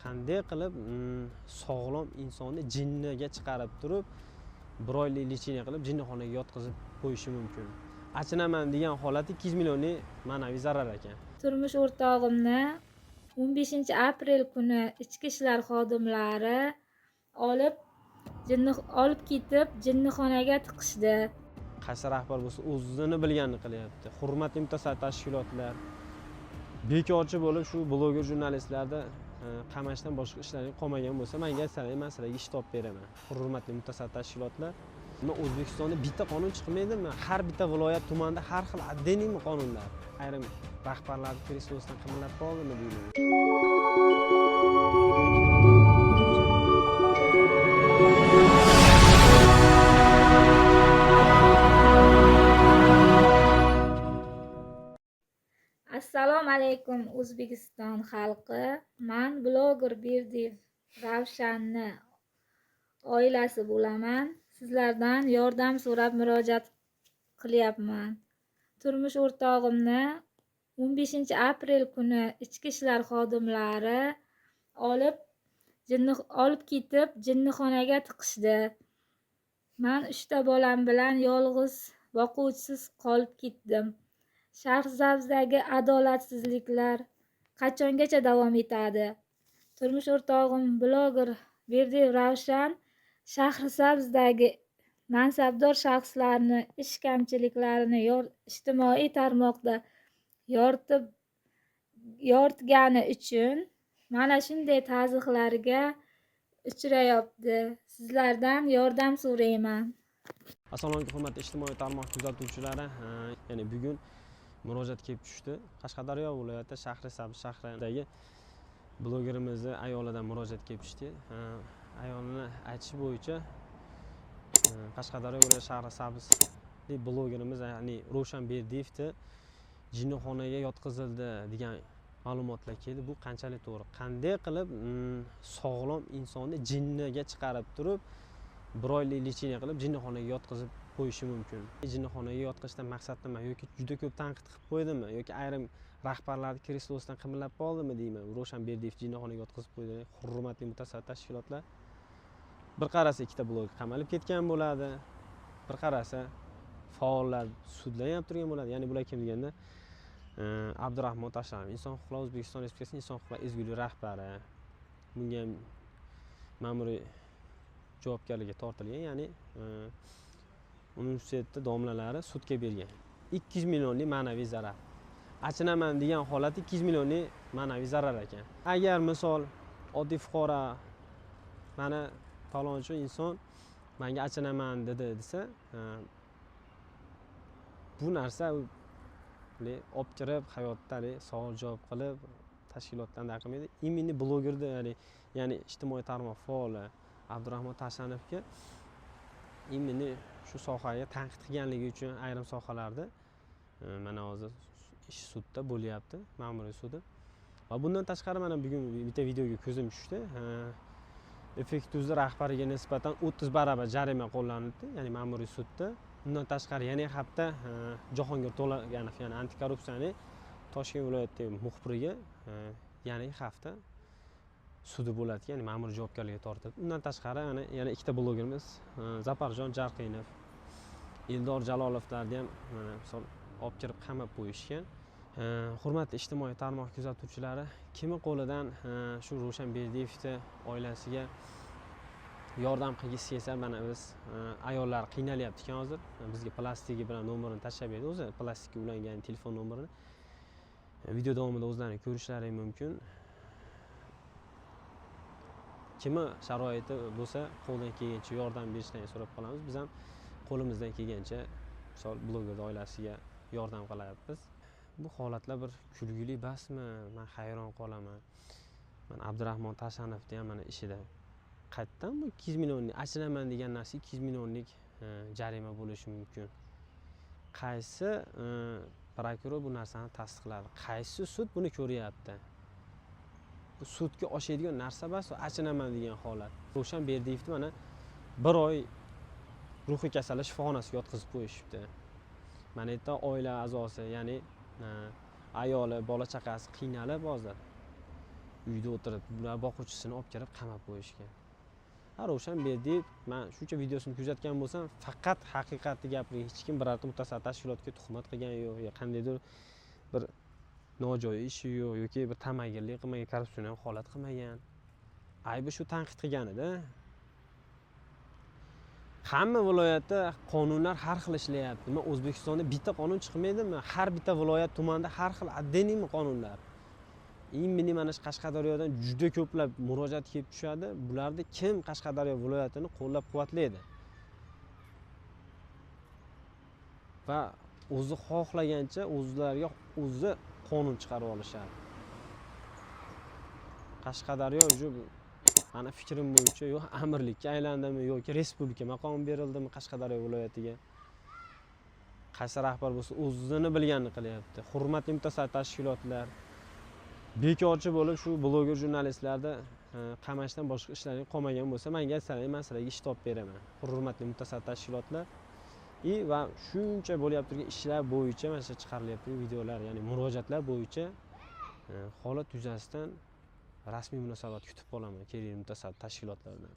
qanday qilib sog'lom insonni jinniga chiqarib turib, bir oylik lecheniya qilib jinnixonaga yotqizib qo'yishi mumkin. Achinaman degan holati 200 millionlik ma'naviy zarar ekan. Turmush o'rtog'imni 15-aprel kuni ichki ishlar xodimlari olib ketib jinnixonaga tiqishdi. Qaysi rahbar bo'lsa o'zini bilganini qilyapti. Hurmatli mutasaddi tashkilotlar bekorchi bo'lib shu bloger jurnalistlarda qamashdan boshqa ishlari qolmagan bo'lsa, menga aytsalar, men sizlarga ish topib beraman. Hurmatli mutasaddi tashkilotlar, O'zbekistonda bitta qonun chiqmaydimi? Har bitta viloyat, tumanda har xil addeniymi qonunlar. Ayrim rahbarlar kreslosidan qimirlab qoldimi deyman. Assalomu alaykum O'zbekiston xalqi. Men bloger Berdiyev Ravshanni oilasi bo'laman. Sizlardan yordam so'rab murojaat qilyapman. Turmush o'rtog'imni 15-aprel kuni ichki ishlar xodimlari olib ketib jinnixonaga tiqishdi. Men 3 ta bolam bilan yolg'iz boquvchisiz qolib ketdim. Shahrisabzdagi adolatsizliklar qachongacha davom etadi? Turmush o'rtog'im bloger Berdiyev Ravshan Shahrisabzdagi mansabdor shaxslarni ish kamchiliklarini ijtimoiy tarmoqda yoritgani uchun mana shunday tazyiqlarga uchrayapti. Sizlardan yordam so'rayman. Assalomu alaykum hurmatli ijtimoiy tarmoq kuzatuvchilari. Ya'ni bugun murojaat kelib tushdi. Qashqadaryo viloyati Shahrisabz shahridagi blogerimizni ayolidan murojaat kelib tushdi. Ayolini aytishi bo'yicha Qashqadaryo viloyati Shahrisabzlik blogerimiz, ya'ni Ravshan Berdiyevni jinnixonaga yotqizildi degan ma'lumotlar keldi. Bu qanchalik to'g'ri? Qanday qilib sog'lom insonni jinniga chiqarib turib, bir oylik lecheniya qilib jinnixonaga yotqizib qo'yishi mumkin. Jinnixonaga yotqizishdan maqsad nima? Yoki juda ko'p tanqid qilib qo'ydimi? Yoki ayrim rahbarlar kreslosidan qimirlab qoldimi deyman. Ravshan Berdiyev jinnixonaga yotqizib qo'ydi. Hurmatli mutasaddi tashkilotlar. Bir qarasa ikkita bloger qamalib ketgan bo'ladi. Bir qarasa faollar sudlanib turgan bo'ladi. Ya'ni bular kim deganda Abdurahmon Tashanov, Inson huquqlari O'zbekiston Respublikasining inson huquqlari ezgulik rahbari. Bunga ma'muriy javobgarlikka tortilgan, ya'ni universitetda domlalari sudga bergan. 200 millionlik ma'naviy zarar. Achinaman degan holati 200 millionlik ma'naviy zarar ekan. Agar misol oddiy fuqaro mana falonchi inson menga achinaman dedi desa, bu narsa olib kirib hayotda savol javob qilib tashkilotdan daqilmaydi. Imini blogerda, ya'ni ijtimoiy tarmoq faoli Abdurahmon Tashanovga imini shu sohaga tanqid qilganligi uchun ayrim sohalarda mana hozir ish sudda bo'lyapti, ma'muriy sudi. Va bundan tashqari mana bugun bitta videoga ko'zim tushdi. Effektuzi rahbariga nisbatan 30 barobar jarima qo'llanildi, ya'ni ma'muriy sudda. Bundan tashqari yana hafta Jahongir To'laganov, ya'ni antikorrupsiyaning Toshkent viloyatidagi muxbiriga yana hafta sudi bo'ladi, ya'ni ma'muriy javobgarlikka tortildi. Undan tashqari yana ikkita blogerimiz Zafarjon Jarqinov, Eldor Jalolovlarni ham misol olib kirib qamab qo'yishgan. Hurmatli ijtimoiy tarmoq kuzatuvchilari, kimi qo'lidan shu Ravshan Berdiyevni oilasiga yordam qilgisi kelsa, mana biz ayollar qiynalyapti ekan hozir. Bizga plastiki bilan nomerini tashlab berdi. O'zi plastikka ulangan telefon nomerini video davomida o'zlarini ko'rishlari mumkin. Kimi sharoiti bo'lsa, qo'ldan kelgancha yordam berishlarini so'rab qolamiz. Biz ham qo'limizdan kelgancha misol bloger oilasiga yordam qilyapmiz. Bu holatlar bir kulgili basmi? Men hayron qolaman. Men Abdurahmon Tashanovning ham mana ishida qayerdan bu 200 millionlik achinaman degan narsa 200 millionlik jarima bo'lishi mumkin. Qaysi prokuror bu narsani tasdiqladi? Qaysi sud buni ko'ryapti? Bu sudga oshadigan narsa emas, achinaman degan holat. Ravshan Berdiyevni mana 1 oy ruhiy kasallik shifoxonasiga yotqizib qo'yishibdi. Mana yerda oila a'zosi, ya'ni ayoli, bola chaqasi qiynalib hozir. uyda o'tirib bular boquvchisini olib kelib qamab qo'yishgan. Ravshan Berdiyev, men shuncha videosini kuzatgan bo'lsam, faqat haqiqatni gapirgan, hech kim birorta mutasaddi tashkilotga tuhmat qilgan yo'q, yo qandaydir bir nojo'ya ishi yo'q yoki bir tamagirlik qilmagan, korrupsion holat qilmagan. Aybi shu tanqid qilganida. Hamma viloyatda qonunlar har xil ishlayapti. Men O'zbekistonda bitta qonun chiqmaydimi? Har bitta viloyat tumanda har xil addenimi qonunlar. Meni mana shu Qashqadaryodan juda ko'plab murojaat kelib tushadi. Bularni kim Qashqadaryo viloyatini qo'llab-quvvatlaydi? Va o'zi xohlagancha o'zlariga o'zi qonun chiqarib olishadi. Qashqadaryo уже mana fikrim bo'yicha yo'q amirlikka aylandimi yoki respublika maqomi berildimi Qashqadaryo viloyatiga. Qaysi rahbar bo'lsa o'zini bilganini qilyapti. Hurmatli mutasaddi tashkilotlar bekorchi bo'lib shu bloger jurnalistlarda qamashdan boshqa ishlaring qolmagan bo'lsa menga aytsangiz men sizlarga ish topib beraman. Hurmatli mutasaddi tashkilotlar va shuncha bo'layotgan turgan ishlar bo'yicha mana shu chiqarilyapti videolar, ya'ni murojaatlar bo'yicha holat yuzasidan rasmiy munosabat kutib qolaman kerakli mutasaddi tashkilotlardan.